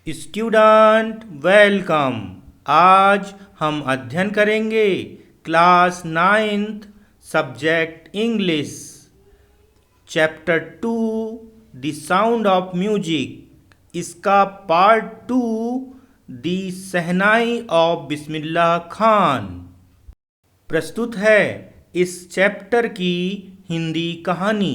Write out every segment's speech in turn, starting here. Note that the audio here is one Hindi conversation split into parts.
Student welcome. आज हम अध्ययन करेंगे class ninth subject English chapter 2 the sound of music. इसका part 2 the shehnai of Bismillah Khan. प्रस्तुत है इस चैप्टर की हिंदी कहानी।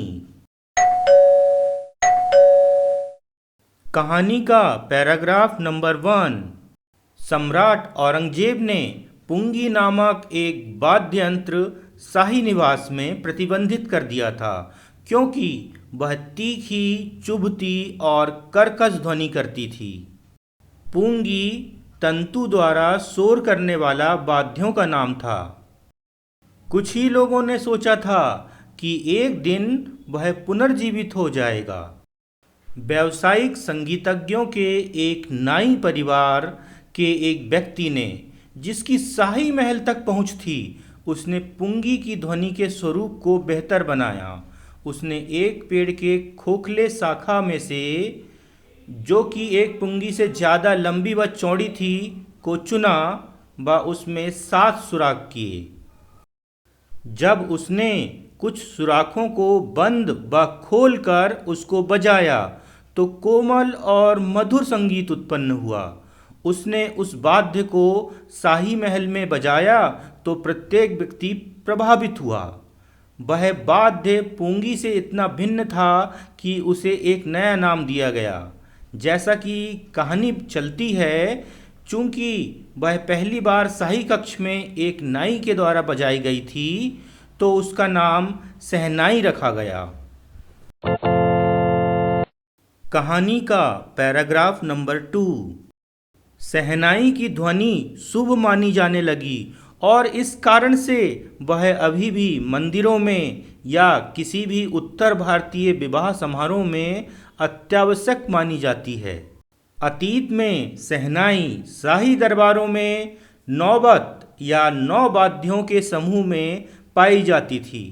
कहानी का पैराग्राफ नंबर 1। सम्राट औरंगजेब ने पुंगी नामक एक वाद्य यंत्र शाही निवास में प्रतिबंधित कर दिया था, क्योंकि वह तीखी, चुभती और कर्कश ध्वनि करती थी। पुंगी तंतु द्वारा शोर करने वाला वाद्यों का नाम था। कुछ ही लोगों ने सोचा था कि एक दिन वह पुनर्जीवित हो जाएगा। व्यावसायिक संगीतज्ञों के एक नाई परिवार के एक व्यक्ति ने, जिसकी शाही महल तक पहुंच थी, उसने पुंगी की ध्वनि के स्वरूप को बेहतर बनाया। उसने एक पेड़ के खोखले शाखा में से, जो कि एक पुंगी से ज़्यादा लंबी व चौड़ी थी, को चुना व उसमें 7 सुराख किए। जब उसने कुछ सुराखों को बंद व खोलकर उसको बजाया तो कोमल और मधुर संगीत उत्पन्न हुआ। उसने उस वाद्य को शाही महल में बजाया तो प्रत्येक व्यक्ति प्रभावित हुआ। वह वाद्य पुंगी से इतना भिन्न था कि उसे एक नया नाम दिया गया। जैसा कि कहानी चलती है, चूंकि वह पहली बार शाही कक्ष में एक नाई के द्वारा बजाई गई थी, तो उसका नाम शहनाई रखा गया। कहानी का पैराग्राफ नंबर 2। शहनाई की ध्वनि शुभ मानी जाने लगी और इस कारण से वह अभी भी मंदिरों में या किसी भी उत्तर भारतीय विवाह समारोह में अत्यावश्यक मानी जाती है। अतीत में शहनाई शाही दरबारों में नौबत या 9 वाद्यों के समूह में पाई जाती थी।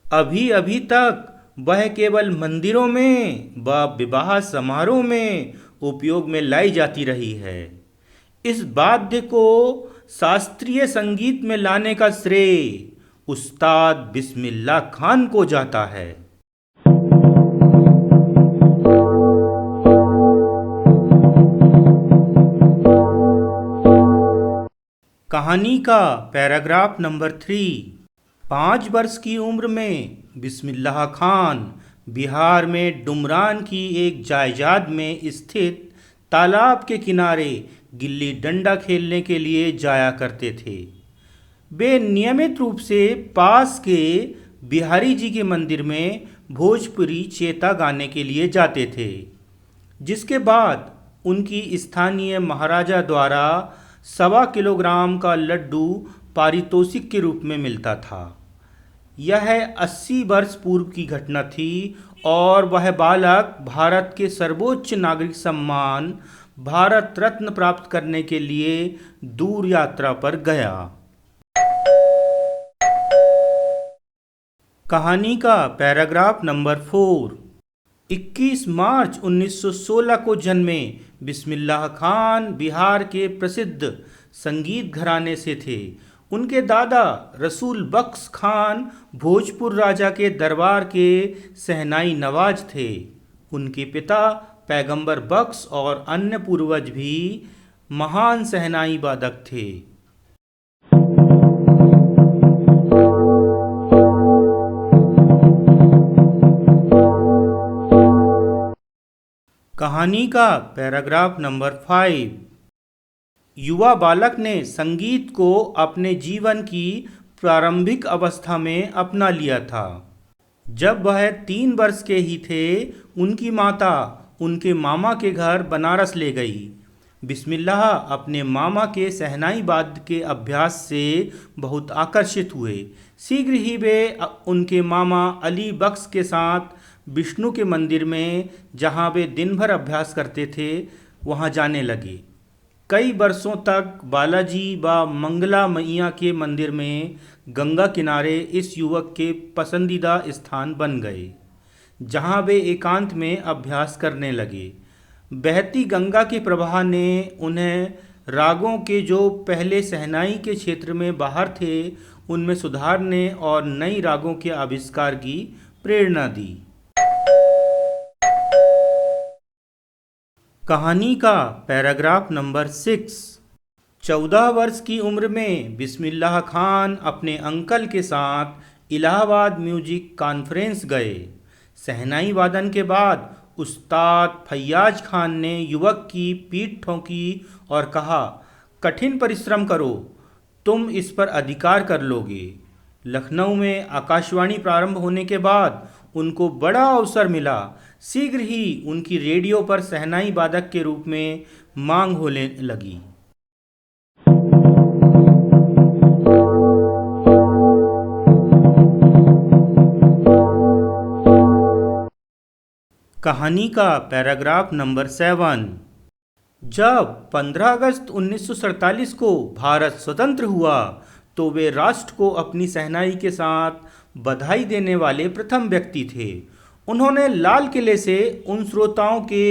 अभी अभी तक वह केवल मंदिरों में व विवाह समारोह में उपयोग में लाई जाती रही है। इस वाद्य को शास्त्रीय संगीत में लाने का श्रेय उस्ताद बिस्मिल्लाह खान को जाता है। कहानी का पैराग्राफ नंबर 3। 5 वर्ष की उम्र में बिस्मिल्लाह खान बिहार में डुमरान की एक जायदाद में स्थित तालाब के किनारे गिल्ली डंडा खेलने के लिए जाया करते थे। वे नियमित रूप से पास के बिहारी जी के मंदिर में भोजपुरी चेता गाने के लिए जाते थे, जिसके बाद उनकी स्थानीय महाराजा द्वारा 1.25 किलोग्राम का लड्डू पारितोषिक के रूप में मिलता था। यह 80 वर्ष पूर्व की घटना थी और वह बालक भारत के सर्वोच्च नागरिक सम्मान भारत रत्न प्राप्त करने के लिए दूर यात्रा पर गया। कहानी का पैराग्राफ नंबर 4। 21 मार्च 1916 को जन्मे बिस्मिल्लाह खान बिहार के प्रसिद्ध संगीत घराने से थे। उनके दादा रसूल बख्श खान भोजपुर राजा के दरबार के शहनाई नवाज थे। उनके पिता पैगंबर बख्श और अन्य पूर्वज भी महान शहनाई वादक थे। कहानी का पैराग्राफ नंबर 5। युवा बालक ने संगीत को अपने जीवन की प्रारंभिक अवस्था में अपना लिया था। जब वह 3 वर्ष के ही थे, उनकी माता उनके मामा के घर बनारस ले गई। बिस्मिल्लाह अपने मामा के शहनाई वाद्य के अभ्यास से बहुत आकर्षित हुए। शीघ्र ही वे उनके मामा अली बख्श के साथ विष्णु के मंदिर में, जहां वे दिन भर अभ्यास करते थे, वहां जाने लगे। कई वर्षों तक बालाजी व मंगला मैया के मंदिर में गंगा किनारे इस युवक के पसंदीदा स्थान बन गए, जहां वे एकांत में अभ्यास करने लगे। बहती गंगा के प्रवाह ने उन्हें रागों के जो पहले शहनाई के क्षेत्र में बाहर थे उनमें सुधारने और नई रागों के आविष्कार की प्रेरणा दी। कहानी का पैराग्राफ नंबर 6। 14 वर्ष की उम्र में बिस्मिल्लाह खान अपने अंकल के साथ इलाहाबाद म्यूजिक कॉन्फ्रेंस गए। शहनाई वादन के बाद उस्ताद फैयाज खान ने युवक की पीठ ठोंकी और कहा, कठिन परिश्रम करो, तुम इस पर अधिकार कर लोगे। लखनऊ में आकाशवाणी प्रारंभ होने के बाद उनको बड़ा अवसर मिला। शीघ्र ही उनकी रेडियो पर शहनाई वादक के रूप में मांग होने लगी। कहानी का पैराग्राफ नंबर 7। जब 15 अगस्त 1947 को भारत स्वतंत्र हुआ तो वे राष्ट्र को अपनी शहनाई के साथ बधाई देने वाले प्रथम व्यक्ति थे। उन्होंने लाल किले से उन श्रोताओं के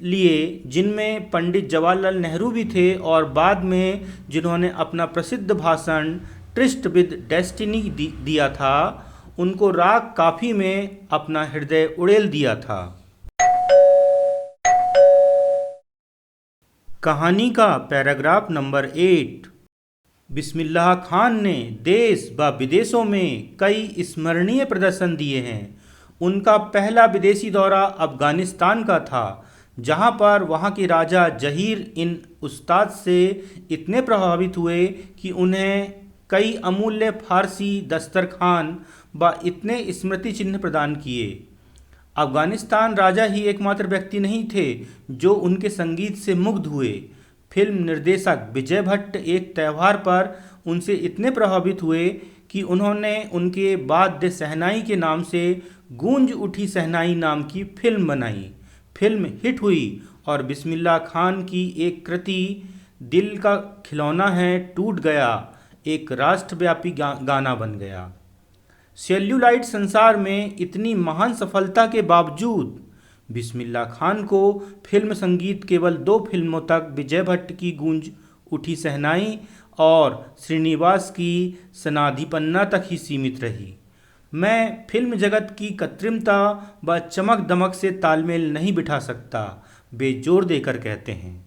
लिए जिनमें पंडित जवाहरलाल नेहरू भी थे और बाद में जिन्होंने अपना प्रसिद्ध भाषण ट्रिस्ट विद डेस्टिनी दिया था, उनको राग काफी में अपना हृदय उड़ेल दिया था। कहानी का पैराग्राफ नंबर 8। बिस्मिल्लाह खान ने देश व विदेशों में कई स्मरणीय प्रदर्शन दिए हैं। उनका पहला विदेशी दौरा अफगानिस्तान का था, जहां पर वहां के राजा जहीर इन उस्ताद से इतने प्रभावित हुए कि उन्हें कई अमूल्य फारसी दस्तरखान व इतने स्मृति चिन्ह प्रदान किए। अफगानिस्तान राजा ही एकमात्र व्यक्ति नहीं थे जो उनके संगीत से मुग्ध हुए। फिल्म निर्देशक विजय भट्ट एक त्यौहार पर उनसे इतने प्रभावित हुए कि उन्होंने उनके वाद्य शहनाई के नाम से गूंज उठी शहनाई नाम की फिल्म बनाई। फिल्म हिट हुई और बिस्मिल्लाह खान की एक कृति दिल का खिलौना है टूट गया एक राष्ट्रव्यापी गाना बन गया। सेल्यूलाइड संसार में इतनी महान सफलता के बावजूद बिस्मिल्लाह खान को फिल्म संगीत केवल 2 फिल्मों तक विजय भट्ट की गूंज उठी शहनाई और श्रीनिवास की सनाधिपन्ना तक ही सीमित रही। मैं फिल्म जगत की कृत्रिमता व चमक दमक से तालमेल नहीं बिठा सकता, वे जोर देकर कहते हैं।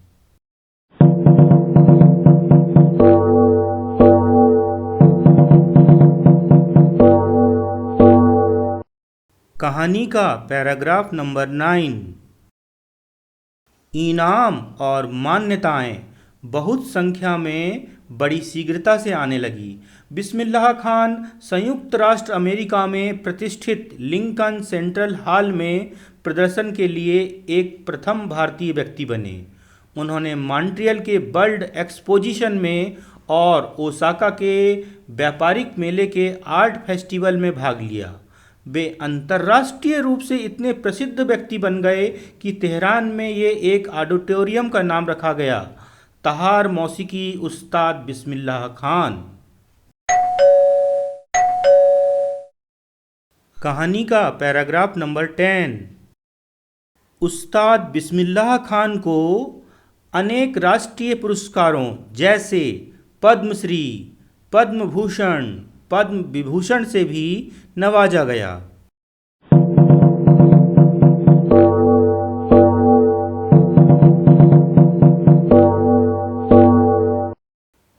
कहानी का पैराग्राफ नंबर 9। इनाम और मान्यताएं बहुत संख्या में बड़ी शीघ्रता से आने लगी। बिस्मिल्लाह खान संयुक्त राष्ट्र अमेरिका में प्रतिष्ठित लिंकन सेंट्रल हॉल में प्रदर्शन के लिए एक प्रथम भारतीय व्यक्ति बने। उन्होंने मॉन्ट्रियल के वर्ल्ड एक्सपोजिशन में और ओसाका के व्यापारिक मेले के आर्ट फेस्टिवल में भाग लिया। वे अंतर्राष्ट्रीय रूप से इतने प्रसिद्ध व्यक्ति बन गए कि तेहरान में ये एक ऑडिटोरियम का नाम रखा गया, तहार मौसीकी उस्ताद बिस्मिल्लाह खान। कहानी का पैराग्राफ नंबर 10। उस्ताद बिस्मिल्लाह खान को अनेक राष्ट्रीय पुरस्कारों जैसे पद्मश्री, पद्म भूषण, पद्म विभूषण से भी नवाजा गया।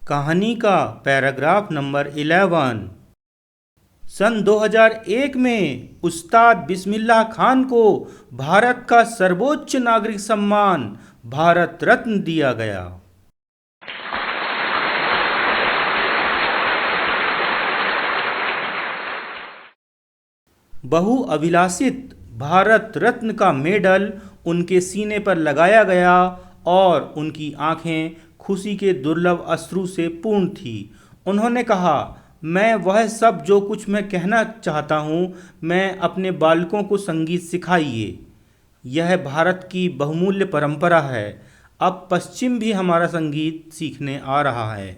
कहानी का पैराग्राफ नंबर 11। सन 2001 में उस्ताद बिस्मिल्लाह खान को भारत का सर्वोच्च नागरिक सम्मान भारत रत्न दिया गया। बहुअभिलाषित भारत रत्न का मेडल उनके सीने पर लगाया गया और उनकी आंखें खुशी के दुर्लभ अश्रु से पूर्ण थी। उन्होंने कहा, मैं वह सब जो कुछ मैं कहना चाहता हूँ, मैं अपने बालकों को संगीत सिखाइए। यह भारत की बहुमूल्य परंपरा है। अब पश्चिम भी हमारा संगीत सीखने आ रहा है।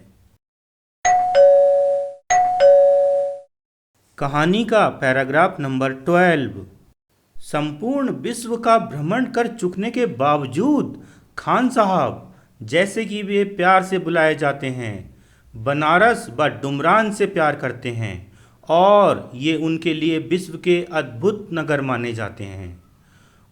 कहानी का पैराग्राफ नंबर 12। संपूर्ण विश्व का भ्रमण कर चुकने के बावजूद खान साहब, जैसे कि वे प्यार से बुलाए जाते हैं, बनारस व डुमरान से प्यार करते हैं और ये उनके लिए विश्व के अद्भुत नगर माने जाते हैं।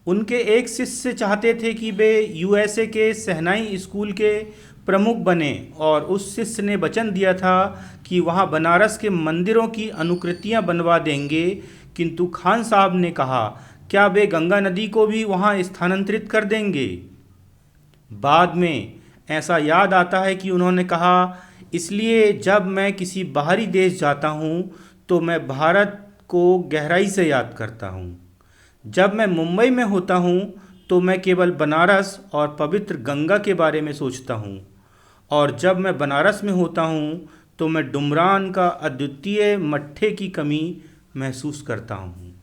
उनके एक शिष्य चाहते थे कि वे यूएसए के शहनाई स्कूल के प्रमुख बने और उस शिष्य ने वचन दिया था कि वहाँ बनारस के मंदिरों की अनुकृतियाँ बनवा देंगे, किंतु खान साहब ने कहा क्या वे गंगा नदी को भी वहाँ स्थानांतरित कर देंगे। बाद में ऐसा याद आता है कि उन्होंने कहा, इसलिए जब मैं किसी बाहरी देश जाता हूँ तो मैं भारत को गहराई से याद करता हूँ। जब मैं मुंबई में होता हूँ तो मैं केवल बनारस और पवित्र गंगा के बारे में सोचता हूँ, और जब मैं बनारस में होता हूँ तो मैं डुमरान का अद्वितीय मट्ठे की कमी महसूस करता हूँ।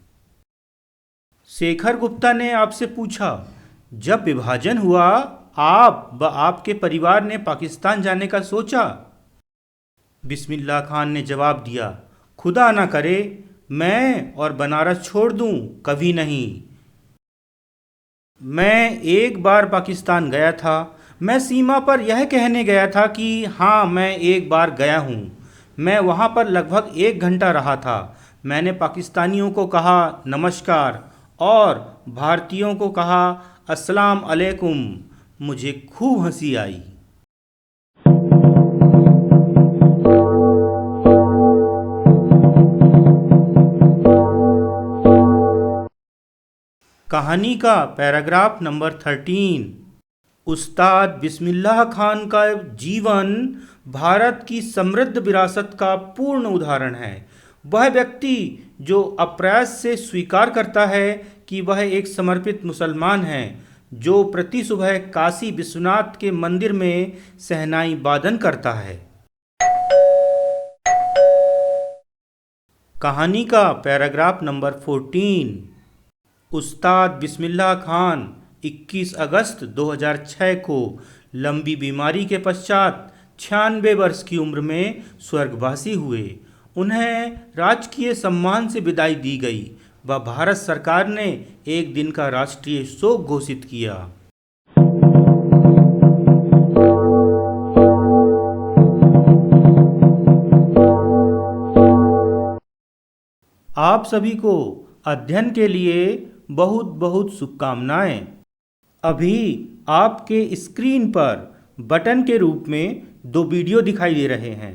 शेखर गुप्ता ने आपसे पूछा, जब विभाजन हुआ आप व आपके परिवार ने पाकिस्तान जाने का सोचा? बिस्मिल्लाह खान ने जवाब दिया, खुदा ना करे मैं और बनारस छोड़ दूं, कभी नहीं। मैं एक बार पाकिस्तान गया था। मैं सीमा पर यह कहने गया था कि हाँ मैं एक बार गया हूँ। मैं वहाँ पर लगभग 1 घंटा रहा था। मैंने पाकिस्तानियों को कहा नमस्कार और भारतीयों को कहा अस्सलाम अलैकुम। मुझे खूब हंसी आई। कहानी का पैराग्राफ नंबर 13। उस्ताद बिस्मिल्लाह खान का जीवन भारत की समृद्ध विरासत का पूर्ण उदाहरण है। वह व्यक्ति जो अप्रयास से स्वीकार करता है कि वह एक समर्पित मुसलमान है, जो प्रति सुबह काशी विश्वनाथ के मंदिर में शहनाई वादन करता है। कहानी का पैराग्राफ नंबर 14। उस्ताद बिस्मिल्लाह खान 21 अगस्त 2006 को लंबी बीमारी के पश्चात 96 वर्ष की उम्र में स्वर्गवासी हुए। उन्हें राजकीय सम्मान से विदाई दी गई व भारत सरकार ने एक दिन का राष्ट्रीय शोक घोषित किया। आप सभी को अध्ययन के लिए बहुत बहुत शुभकामनाएं। अभी आपके स्क्रीन पर बटन के रूप में 2 वीडियो दिखाई दे रहे हैं।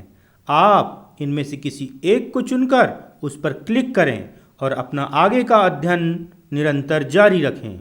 आप इनमें से किसी एक को चुनकर उस पर क्लिक करें और अपना आगे का अध्ययन निरंतर जारी रखें।